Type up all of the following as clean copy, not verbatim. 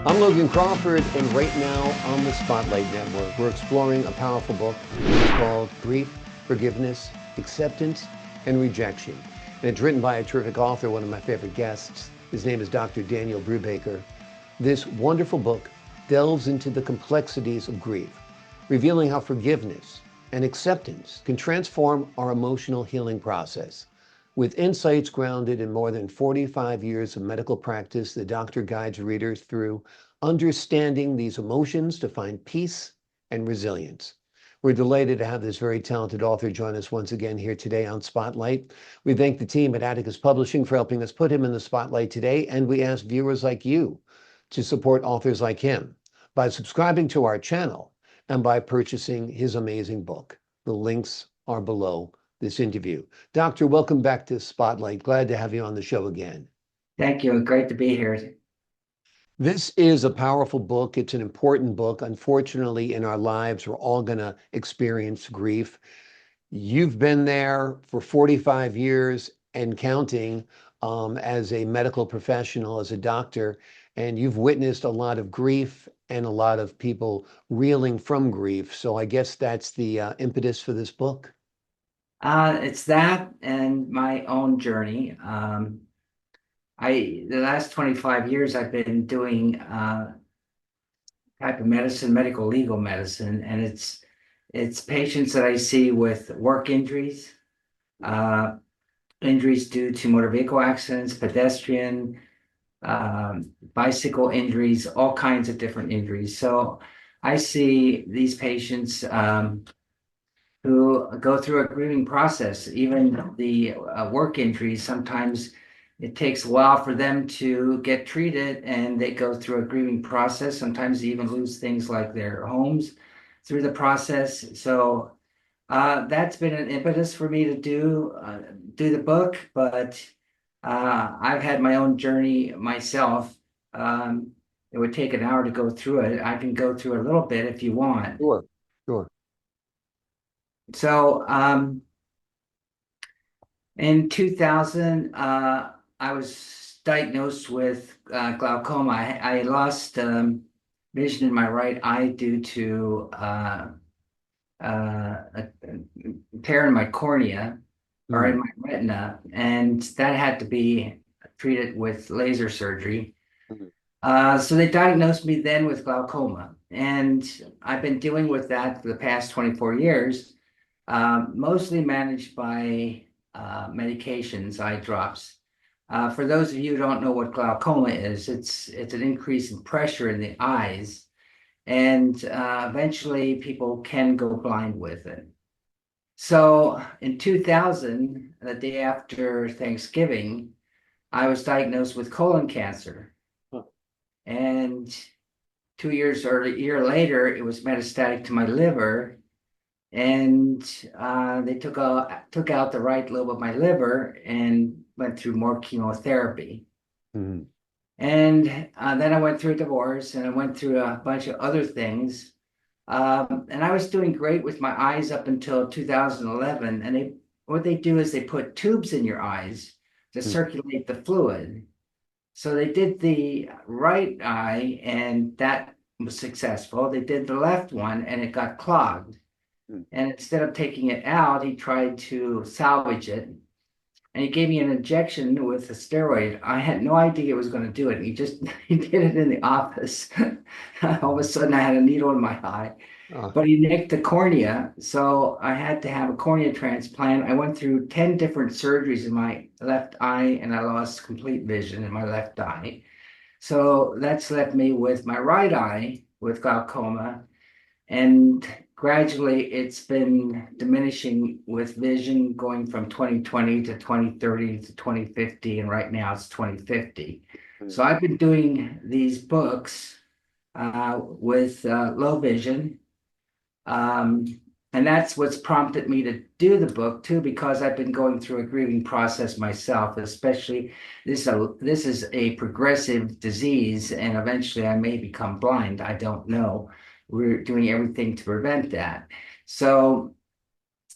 I'm Logan Crawford, and right now on the Spotlight Network, we're exploring a powerful book. It's called Grief, Forgiveness, Acceptance, and Rejection. And it's written by a terrific author, one of my favorite guests. His name is Dr. Daniel Brubaker. This wonderful book delves into the complexities of grief, revealing how forgiveness and acceptance can transform our emotional healing process. With insights grounded in more than 45 years of medical practice, the doctor guides readers through understanding these emotions to find peace and resilience. We're delighted to have this very talented author join us once again here today on Spotlight. We thank the team at Atticus Publishing for helping us put him in the spotlight today, and we ask viewers like you to support authors like him by subscribing to our channel and by purchasing his amazing book. The links are below this interview. Doctor, welcome back to Spotlight. Glad to have you on the show again. Thank you. Great to be here. This is a powerful book. It's an important book. Unfortunately, in our lives, we're all going to experience grief. You've been there for 45 years and counting as a medical professional, as a doctor, and you've witnessed a lot of grief and a lot of people reeling from grief. So I guess that's the impetus for this book. It's that and my own journey. The last 25 years I've been doing type of medicine, medical legal medicine, and it's patients that I see with work injuries, injuries due to motor vehicle accidents, pedestrian, bicycle injuries, all kinds of different injuries. So I see these patients who go through a grieving process. Even the work injuries, sometimes it takes a while for them to get treated, and they go through a grieving process. Sometimes they even lose things like their homes through the process. So that's been an impetus for me to do the book, but I've had my own journey myself. It would take an hour to go through it. I can go through a little bit if you want. Sure, sure. So in 2000, I was diagnosed with glaucoma. I lost vision in my right eye due to a tear in my cornea or in my retina, and that had to be treated with laser surgery. So they diagnosed me then with glaucoma, and I've been dealing with that for the past 24 years. Mostly managed by medications, eye drops. For those of you who don't know what glaucoma is, it's an increase in pressure in the eyes, and eventually people can go blind with it. So in 2000, the day after Thanksgiving, I was diagnosed with colon cancer. And 2 years or a year later, it was metastatic to my liver. And they took out the right lobe of my liver and went through more chemotherapy. Mm-hmm. And then I went through a divorce, and I went through a bunch of other things. And I was doing great with my eyes up until 2011. And what they do is they put tubes in your eyes to circulate the fluid. So they did the right eye, and that was successful. They did the left one, and it got clogged. And instead of taking it out, he tried to salvage it. And he gave me an injection with a steroid. I had no idea it was going to do it. He did it in the office. All of a sudden, I had a needle in my eye. But he nicked the cornea, so I had to have a cornea transplant. I went through 10 different surgeries in my left eye, and I lost complete vision in my left eye. So that's left me with my right eye with glaucoma. And gradually, it's been diminishing with vision, going from 2020 to 2030 to 2050, and right now it's 2050. So I've been doing these books with low vision. And that's what's prompted me to do the book too, because I've been going through a grieving process myself. Especially this is a progressive disease, and eventually I may become blind. I don't know. We're doing everything to prevent that. So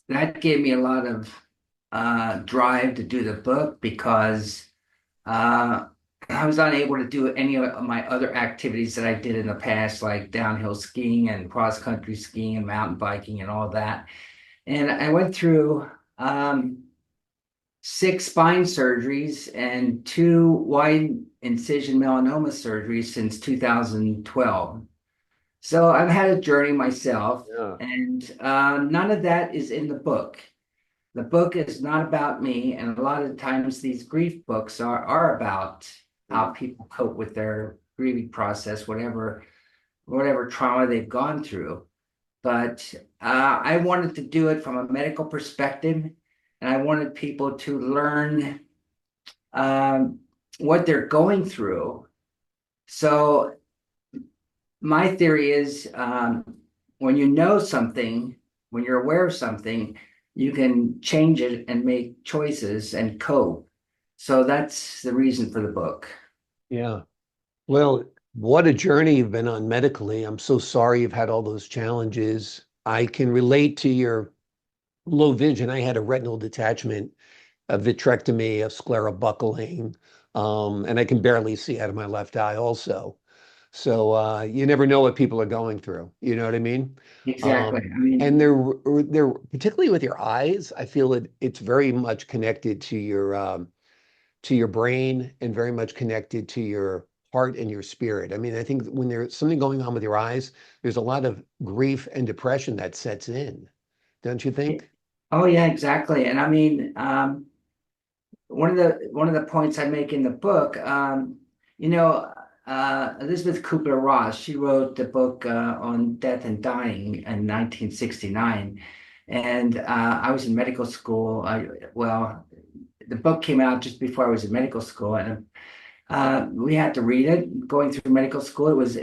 that gave me a lot of drive to do the book, because I was unable to do any of my other activities that I did in the past, like downhill skiing and cross country skiing and mountain biking and all that. And I went through six spine surgeries and two wide incision melanoma surgeries since 2012. So I've had a journey myself, Yeah. and none of that is in the book. The book is not about me, and a lot of times these grief books are about how Mm. people cope with their grieving process, whatever trauma they've gone through. But I wanted to do it from a medical perspective, and I wanted people to learn um, what they're going through. So my theory is when you know something, when you're aware of something, you can change it and make choices and cope. So that's the reason for the book. Yeah. Well, what a journey you've been on medically. I'm so sorry you've had all those challenges. I can relate to your low vision. I had a retinal detachment, a vitrectomy, a sclera buckling, and I can barely see out of my left eye also. So you never know what people are going through. You know what I mean? Exactly. I And mean, they're particularly with your eyes. I feel it's very much connected to your brain and very much connected to your heart and your spirit. I mean, I think when there's something going on with your eyes, there's a lot of grief and depression that sets in, don't you think? oh yeah, exactly. And I mean, one of the points I make in the book, you know, Elisabeth Kübler-Ross, she wrote the book on death and dying in 1969, and I was in medical school. Well, the book came out just before I was in medical school, and we had to read it. Going through medical school, it was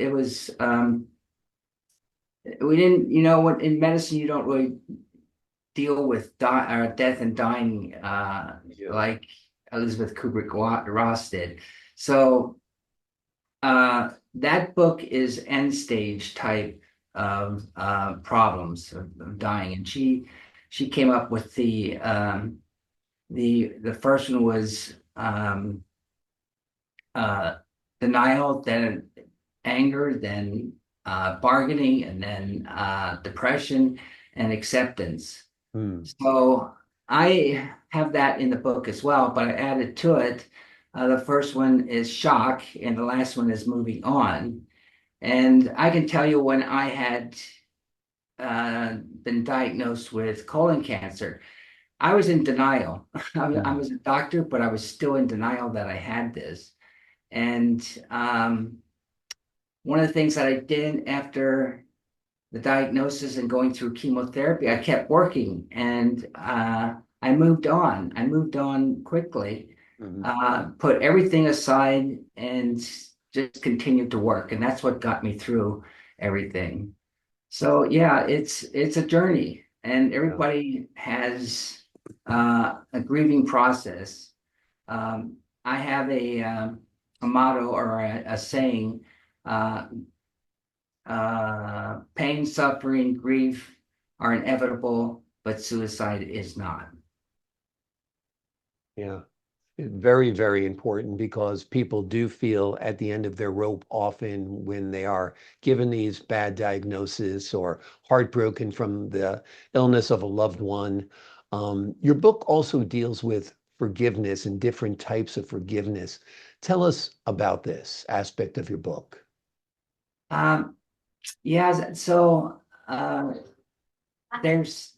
we didn't, what in medicine you don't really deal with death and dying Yeah. like Elisabeth Kübler-Ross did. So that book is end stage type of problems of dying, and she came up with the first one was uh, denial, then anger, then bargaining, and then depression and acceptance. Hmm. So I have that in the book as well, but I added to it. The first one is shock, and the last one is moving on. And I can tell you when I had been diagnosed with colon cancer, I was in denial. I Hmm. was a doctor, but I was still in denial that I had this. And one of the things that I did after the diagnosis and going through chemotherapy, I kept working and I moved on. I moved on quickly, Hmm. put everything aside and just continued to work. And that's what got me through everything. So yeah, it's a journey and Yeah. everybody has a grieving process. I have a motto or a saying, uh, pain, suffering, grief are inevitable, but suicide is not. Yeah. Very, very important because people do feel at the end of their rope often when they are given these bad diagnoses or heartbroken from the illness of a loved one. Your book also deals with forgiveness and different types of forgiveness. Tell us about this aspect of your book. Um, yeah, so there's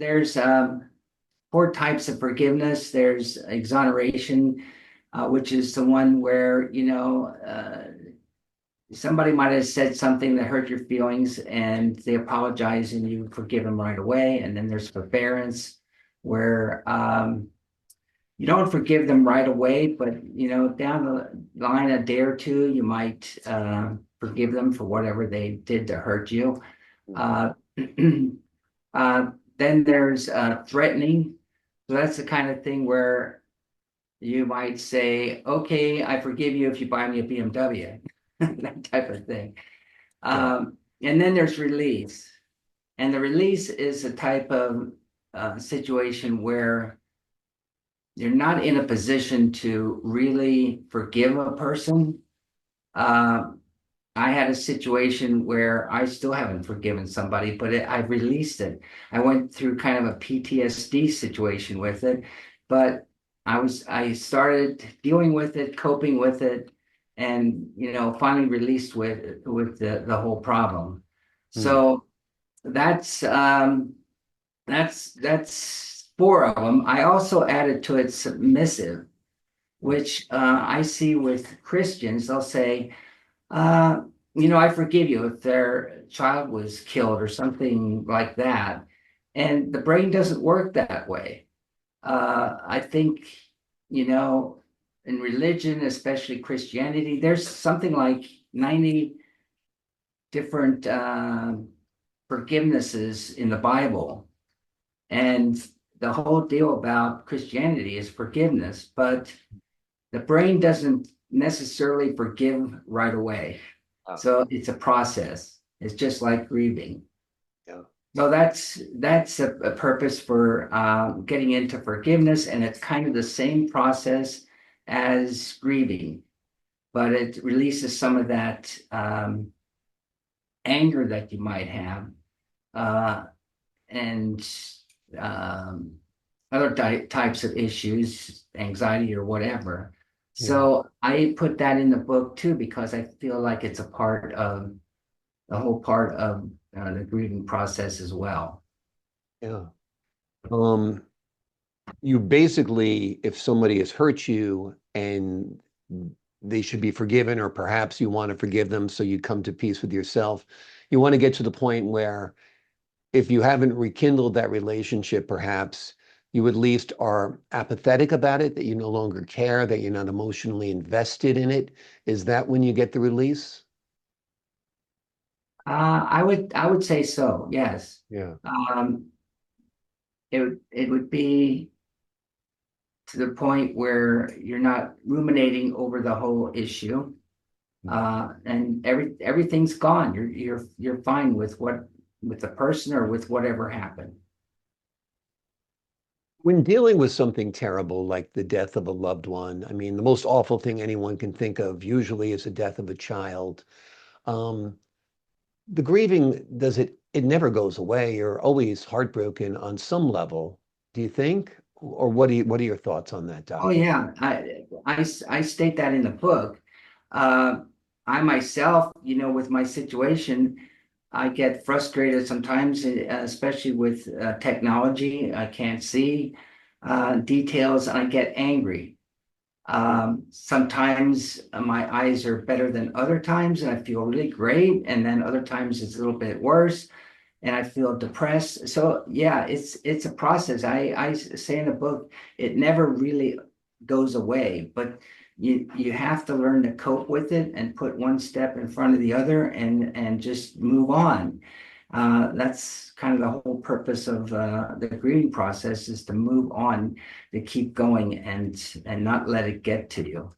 four types of forgiveness. There's exoneration, which is the one where somebody might have said something that hurt your feelings and they apologize and you forgive them right away. And then there's forbearance, where you don't forgive them right away, but down the line a day or two, you might forgive them for whatever they did to hurt you. Mhm. Uh, then there's threatening. So that's the kind of thing where you might say, "Okay, I forgive you if you buy me a BMW," that type of thing. Yeah. And then there's release, and the release is a type of situation where you're not in a position to really forgive a person. Uh, I had a situation where I still haven't forgiven somebody, but I released it. I went through kind of a PTSD situation with it, but I started dealing with it, coping with it, and finally released with the whole problem. Hmm. So that's that's four of them. I also added to it submissive, which I see with Christians. They'll say, uh, I forgive you if their child was killed or something like that. And the brain doesn't work that way. I think, you know, in religion, especially Christianity, there's something like 90 different forgivenesses in the Bible. And the whole deal about Christianity is forgiveness, but the brain doesn't necessarily forgive right away. Ah, So it's a process. It's just like grieving. yeah. So that's a purpose for getting into forgiveness, and it's kind of the same process as grieving, but it releases some of that anger that you might have, uh, and um, other types of issues, anxiety or whatever. Yeah. So I put that in the book too because I feel like it's a part of the whole part of the grieving process as well. Yeah. Um, you basically, if somebody has hurt you and they should be forgiven, or perhaps you want to forgive them so you come to peace with yourself, you want to get to the point where if you haven't rekindled that relationship, perhaps you at least are apathetic about it, that you no longer care, that you're not emotionally invested in it. Is that when you get the release? I would say so. Yes. Yeah. Um, it would be to the point where you're not ruminating over the whole issue, and everything's gone. You're fine with the person or with whatever happened. When dealing with something terrible like the death of a loved one, I mean, the most awful thing anyone can think of usually is the death of a child. Um, the grieving, it never goes away. You're always heartbroken on some level, do you think? Or what are your thoughts on that, Oh Doc? yeah, I state that in the book. Uh, I myself, with my situation, I get frustrated sometimes, especially with technology. I can't see details, and I get angry. Sometimes my eyes are better than other times, and I feel really great, and then other times it's a little bit worse and I feel depressed. So yeah, it's a process. I say in the book, it never really goes away, but you have to learn to cope with it and put one step in front of the other and just move on. That's kind of the whole purpose of the grieving process is to move on, to keep going and not let it get to you.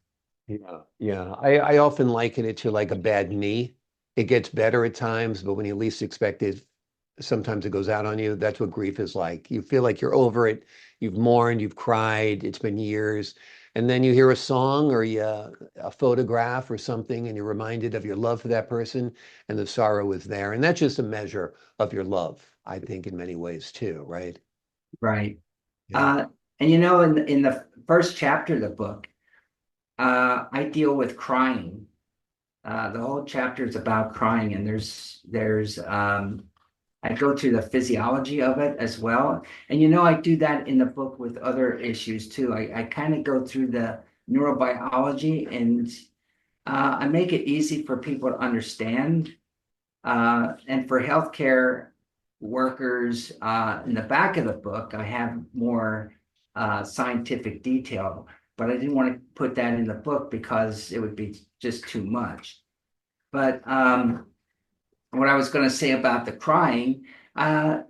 Yeah. Yeah. I often liken it to like a bad knee. It gets better at times, but when you least expect it, sometimes it goes out on you. That's what grief is like. You feel like you're over it. You've mourned, you've cried, it's been years. And then you hear a song or a photograph or something, and you're reminded of your love for that person, and the sorrow is there. And that's just a measure of your love, I think, in many ways too, right? Right. Yeah. Uh, and in the first chapter of the book, I deal with crying. The whole chapter is about crying, and there's I go through the physiology of it as well. And I do that in the book with other issues too. I kind of go through the neurobiology and I make it easy for people to understand. And for healthcare workers, in the back of the book, I have more scientific detail, but I didn't want to put that in the book because it would be just too much. But what I was going to say about the crying, uh,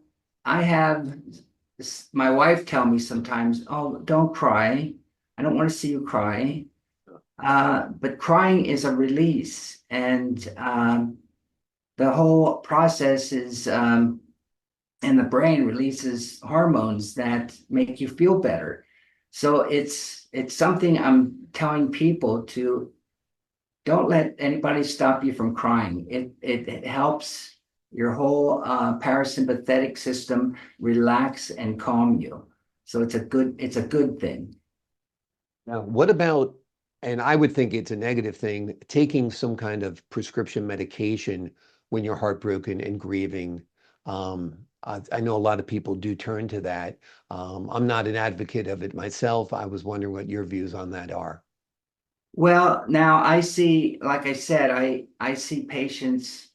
I have my wife tell me sometimes, "Oh, don't cry. I don't want to see you cry." But crying is a release, and the whole process is, and the brain releases hormones that make you feel better. So it's something I'm telling people to don't let anybody stop you from crying. It helps your whole parasympathetic system relax and calm you. So it's a good thing. Now, what about, and I would think it's a negative thing, taking some kind of prescription medication when you're heartbroken and grieving. I know a lot of people do turn to that. I'm not an advocate of it myself. I was wondering what your views on that are. Well, now I see, like I said, I see patients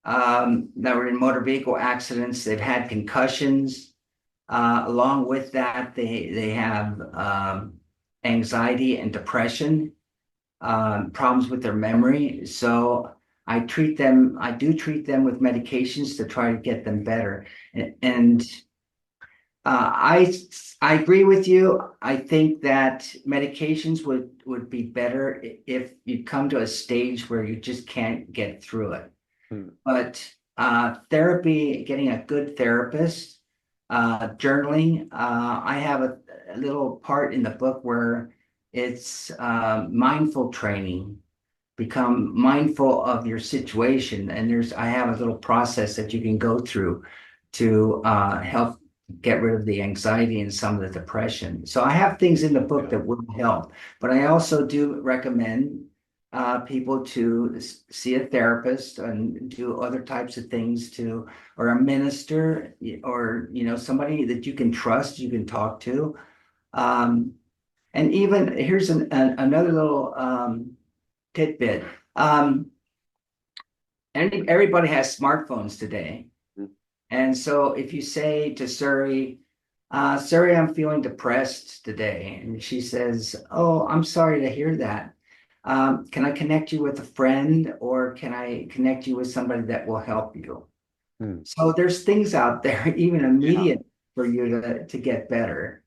that were in motor vehicle accidents. They've had concussions. Along with that, they have anxiety and depression, problems with their memory. So I do treat them with medications to try to get them better. And I agree with you. I think that medications would be better if you come to a stage where you just can't get through it. Hmm. But therapy, getting a good therapist, journaling. I have a little part in the book where it's mindful training. Become mindful of your situation, and I have a little process that you can go through to help get rid of the anxiety and some of the depression. So I have things in the book Yeah. that will help, but I also do recommend people to see a therapist and do other types of things to, or a minister, or somebody that you can trust, you can talk to. Um, and even here's another little tidbit. Um, everybody has smartphones today. Hmm. And so if you say to Suri, Suri, I'm feeling depressed today. And she says, oh, I'm sorry to hear that. Can I connect you with a friend, or can I connect you with somebody that will help you? Hmm. So there's things out there, even Yeah. immediate, for you to get better.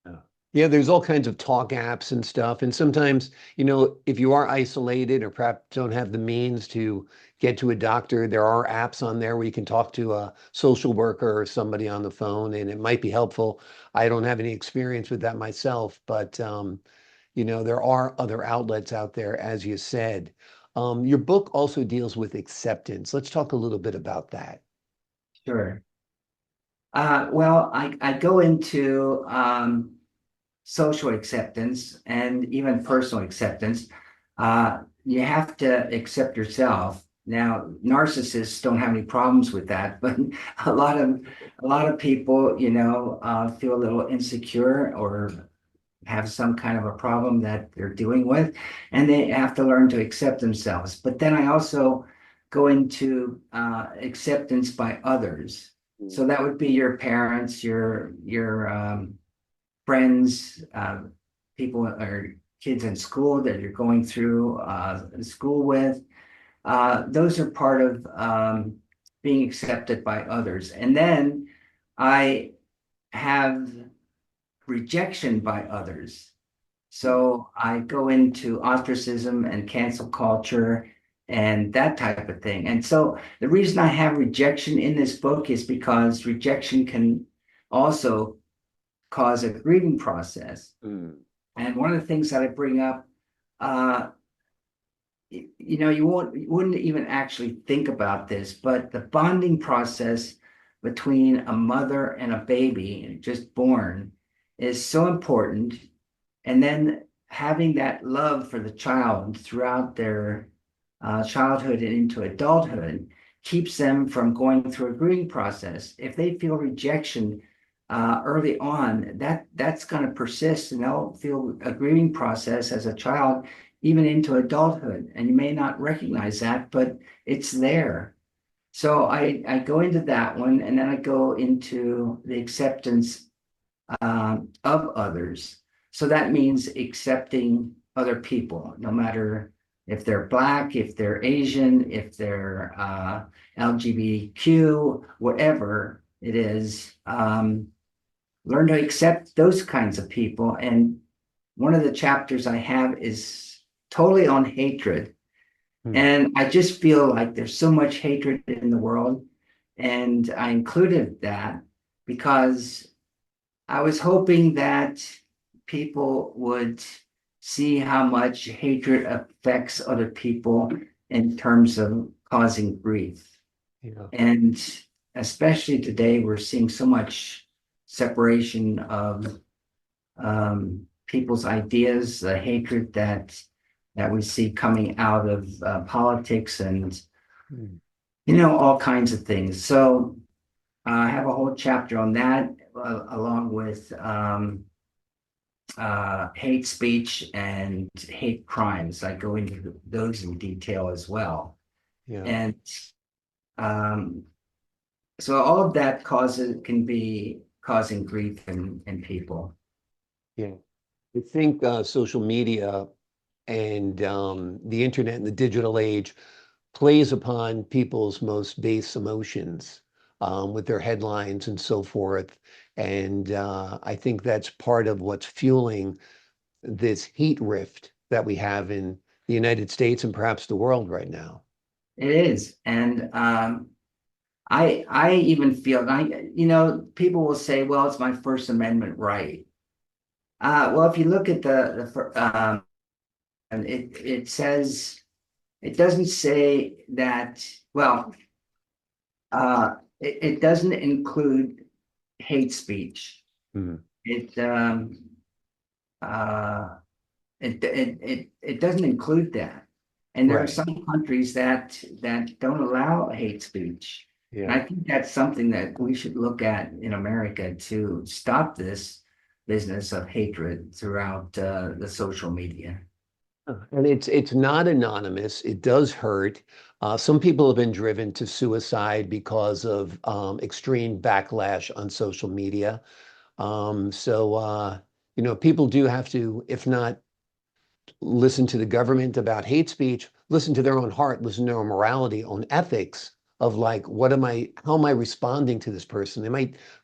Yeah. Yeah, there's all kinds of talk apps and stuff. And sometimes, if you are isolated or perhaps don't have the means to get to a doctor, there are apps on there where you can talk to a social worker or somebody on the phone, and it might be helpful. I don't have any experience with that myself, but there are other outlets out there, as you said. Your book also deals with acceptance. Let's talk a little bit about that. Sure. Well, I go into social acceptance and even personal acceptance. You have to accept yourself. Now, narcissists don't have any problems with that, but a lot of a lot of people, feel a little insecure or have some kind of a problem that they're dealing with, and they have to learn to accept themselves. But then I also go into acceptance by others. Mm. So that would be your parents, your friends, people or kids in school that you're going through school with. Those are part of being accepted by others. And then I have rejection by others. Mm. So I go into ostracism and cancel culture and that type of thing. And so the reason I have rejection in this book is because rejection can also cause a grieving process. Mm. And one of the things that I bring up, uh, you wouldn't even actually think about this, but the bonding process between a mother and a baby just born is so important. And then having that love for the child throughout their childhood and into adulthood keeps them from going through a grieving process. If they feel rejection early on, that's going to persist, and they'll feel a grieving process as a child, even into adulthood. And you may not recognize that, but it's there. So I go into that one, and then I go into the acceptance of others. So that means accepting other people, no matter if they're Black, if they're Asian, if they're LGBTQ, whatever it is. Learn to accept those kinds of people. And one of the chapters I have is totally on hatred. Mm. And I just feel like there's so much hatred in the world. And I included that because I was hoping that people would see how much hatred affects other people in terms of causing grief. Yeah. And especially today, we're seeing so much separation of people's ideas, the hatred that we see coming out of politics and Mm. all kinds of things. So I have a whole chapter on that, along with hate speech and hate crimes. I go into those in detail as well. Yeah. And um, so all of that can be causing grief in people. Yeah. I think social media and the internet and the digital age plays upon people's most base emotions with their headlines and so forth. And I think that's part of what's fueling this heat rift that we have in the United States and perhaps the world right now. It is. And I even feel, people will say, well, it's my First Amendment right. Well, if you look at and it says, it doesn't say that, well, it doesn't include hate speech. Mhm. It uh it doesn't include that. And there are Right. some countries that don't allow hate speech. And Yeah. I think that's something that we should look at in America to stop this business of hatred throughout the social media. And it's not anonymous. It does hurt. Some people have been driven to suicide because of extreme backlash on social media. So people do have to, if not listen to the government about hate speech, listen to their own heart, listen to their own morality, own ethics of like, how am I responding to this person?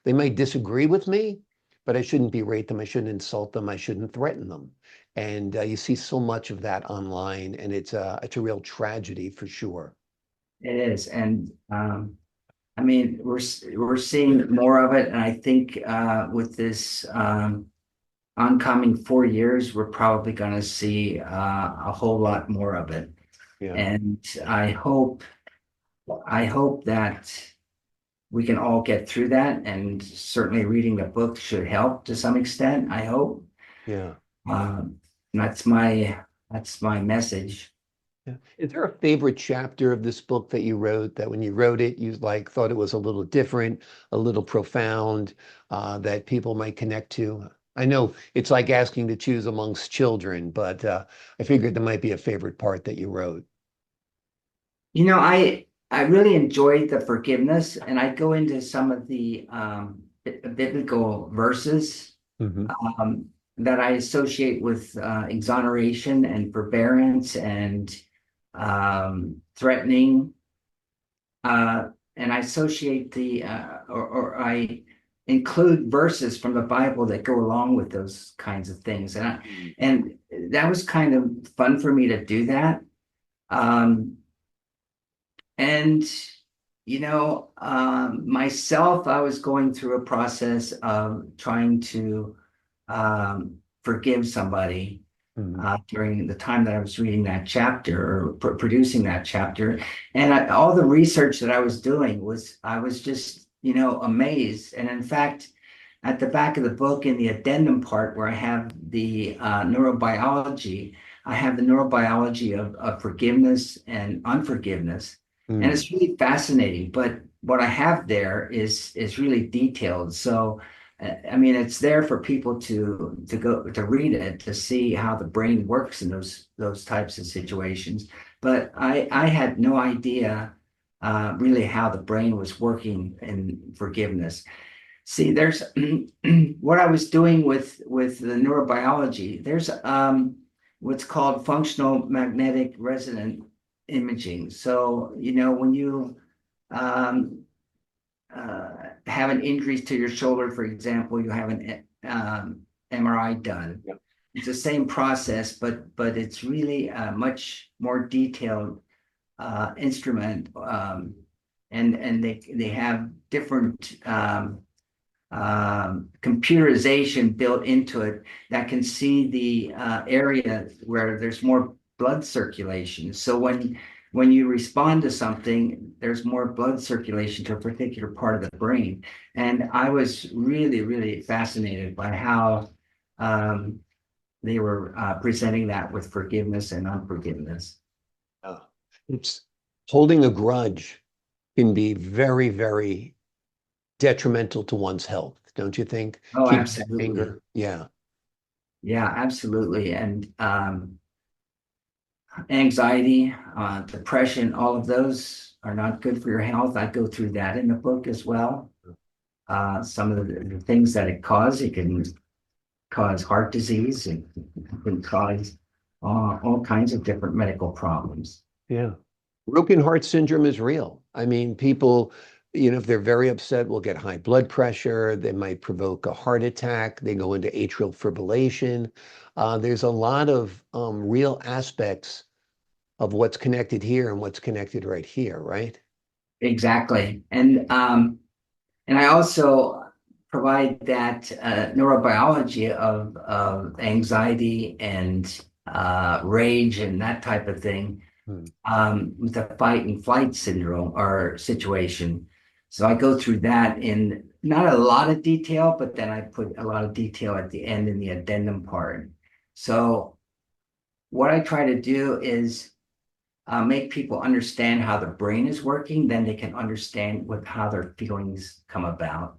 They might disagree with me, but I shouldn't berate them. I shouldn't insult them. I shouldn't threaten them. And you see so much of that online, and it's a real tragedy for sure. It is. And I mean, we're seeing more of it. And I think with this oncoming 4 years, we're probably going to see a whole lot more of it. Yeah. And I hope that we can all get through that. And certainly reading the book should help to some extent, I hope. Yeah. Um, that's my message. Yeah. Is there a favorite chapter of this book that you wrote that when you wrote it, you like thought it was a little different, a little profound, that people might connect to? I know it's like asking to choose amongst children, but I figured there might be a favorite part that you wrote. I really enjoyed the forgiveness, and I go into some of the biblical verses Hmm. um, that I associate with exoneration and forbearance and threatening. And I associate or I include verses from the Bible that go along with those kinds of things. And that was kind of fun for me to do that. Um, and myself, I was going through a process of trying to forgive somebody Hmm. during the time that I was reading that chapter or producing that chapter. And all the research that I was doing I was just, amazed. And in fact, at the back of the book in the addendum part where I have the neurobiology, I have the neurobiology of forgiveness and unforgiveness. And Mm. it's really fascinating. But what I have there is really detailed. So I mean, it's there for people to go to read it to see how the brain works in those types of situations. But I had no idea really how the brain was working in forgiveness. See, there's what I was doing with the neurobiology. There's what's called functional magnetic resonant imaging. So, when you um, have an injury to your shoulder, for example, you have an MRI done. Yeah. It's the same process, but it's really a much more detailed instrument, and they have different computerization built into it that can see the area where there's more blood circulation. So when you respond to something, there's more blood circulation to a particular part of the brain. And I was really, really fascinated by how they were presenting that with forgiveness and unforgiveness. Uh, it's holding a grudge can be very, very detrimental to one's health, don't you think? Oh, Keep that absolutely. anger. Yeah. Yeah, absolutely. And anxiety, depression, all of those are not good for your health. I go through that in the book as well. Some of the things that it can cause heart disease, it can cause all kinds of different medical problems. Yeah. Broken heart syndrome is real. I mean, people, if they're very upset, will get high blood pressure. They might provoke a heart attack. They go into atrial fibrillation. There's a lot of real aspects of what's connected here and what's connected right here, right? Exactly. And I also provide that neurobiology of anxiety and rage and that type of thing Hmm. with the fight and flight syndrome or situation. So I go through that in not a lot of detail, but then I put a lot of detail at the end in the addendum part. So what I try to do is make people understand how the brain is working, then they can understand how their feelings come about.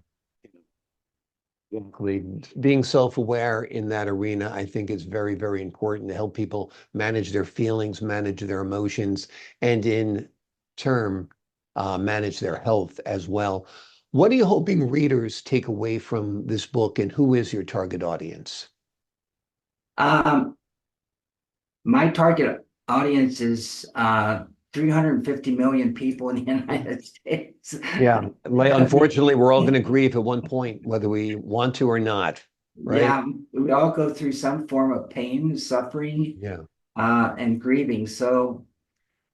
Exactly. Being self-aware in that arena, I think is very, very important to help people manage their feelings, manage their emotions, and in turn, manage their health as well. What are you hoping readers take away from this book, and who is your target audience? Um, my target audience is 350 million people in the United States. Yeah, unfortunately, we're all going to grieve at one point, whether we want to or not, right? Yeah, we all go through some form of pain, suffering, Yeah. and grieving. So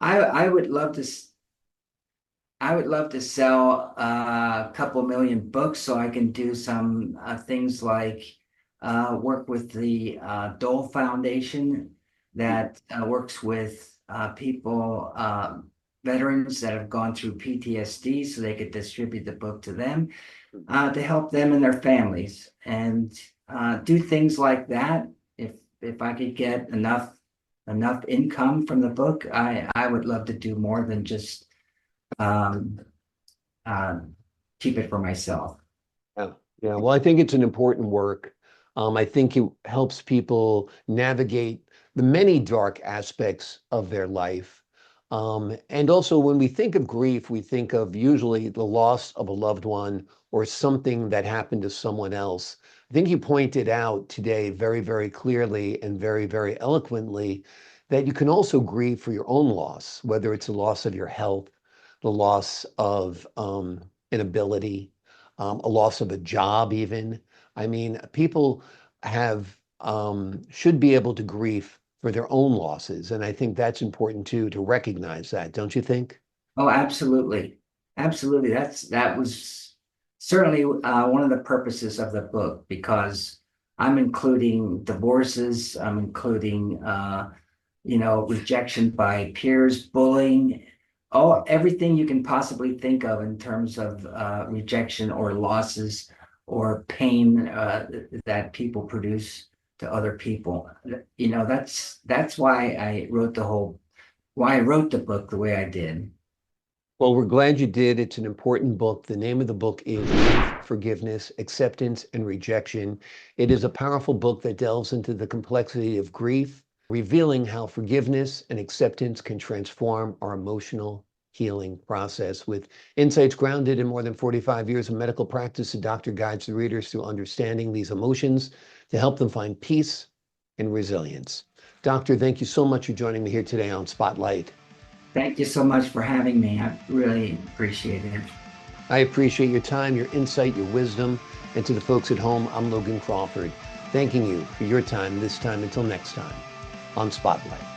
I would love to I would love to sell a couple million books so I can do some things like work with the Dole Foundation that works with people, veterans that have gone through PTSD, so they could distribute the book to them to help them and their families and do things like that. If I could get enough income from the book, I would love to do more than just um, uh, keep it for myself. Yeah. Yeah. Well, I think it's an important work. I think it helps people navigate the many dark aspects of their life. And also, when we think of grief, we think of usually the loss of a loved one or something that happened to someone else. I think you pointed out today very, very clearly and very, very eloquently that you can also grieve for your own loss, whether it's the loss of your health, the loss of an ability, a loss of a job, even. I mean, people have should be able to grieve for their own losses, and I think that's important too to recognize that, don't you think? Oh, absolutely. Absolutely. That was certainly one of the purposes of the book because I'm including divorces, I'm including rejection by peers, bullying, everything you can possibly think of in terms of rejection or losses or pain that people produce to other people. That's why I wrote the book the way I did. Well, we're glad you did. It's an important book. The name of the book is Grief, Forgiveness, Acceptance, and Rejection. It is a powerful book that delves into the complexity of grief, revealing how forgiveness and acceptance can transform our emotional healing process. With insights grounded in more than 45 years of medical practice, the doctor guides the readers through understanding these emotions to help them find peace and resilience. Doctor, thank you so much for joining me here today on Spotlight. Thank you so much for having me. I really appreciate it. I appreciate your time, your insight, your wisdom. And to the folks at home, I'm Logan Crawford, thanking you for your time this time until next time on Spotlight.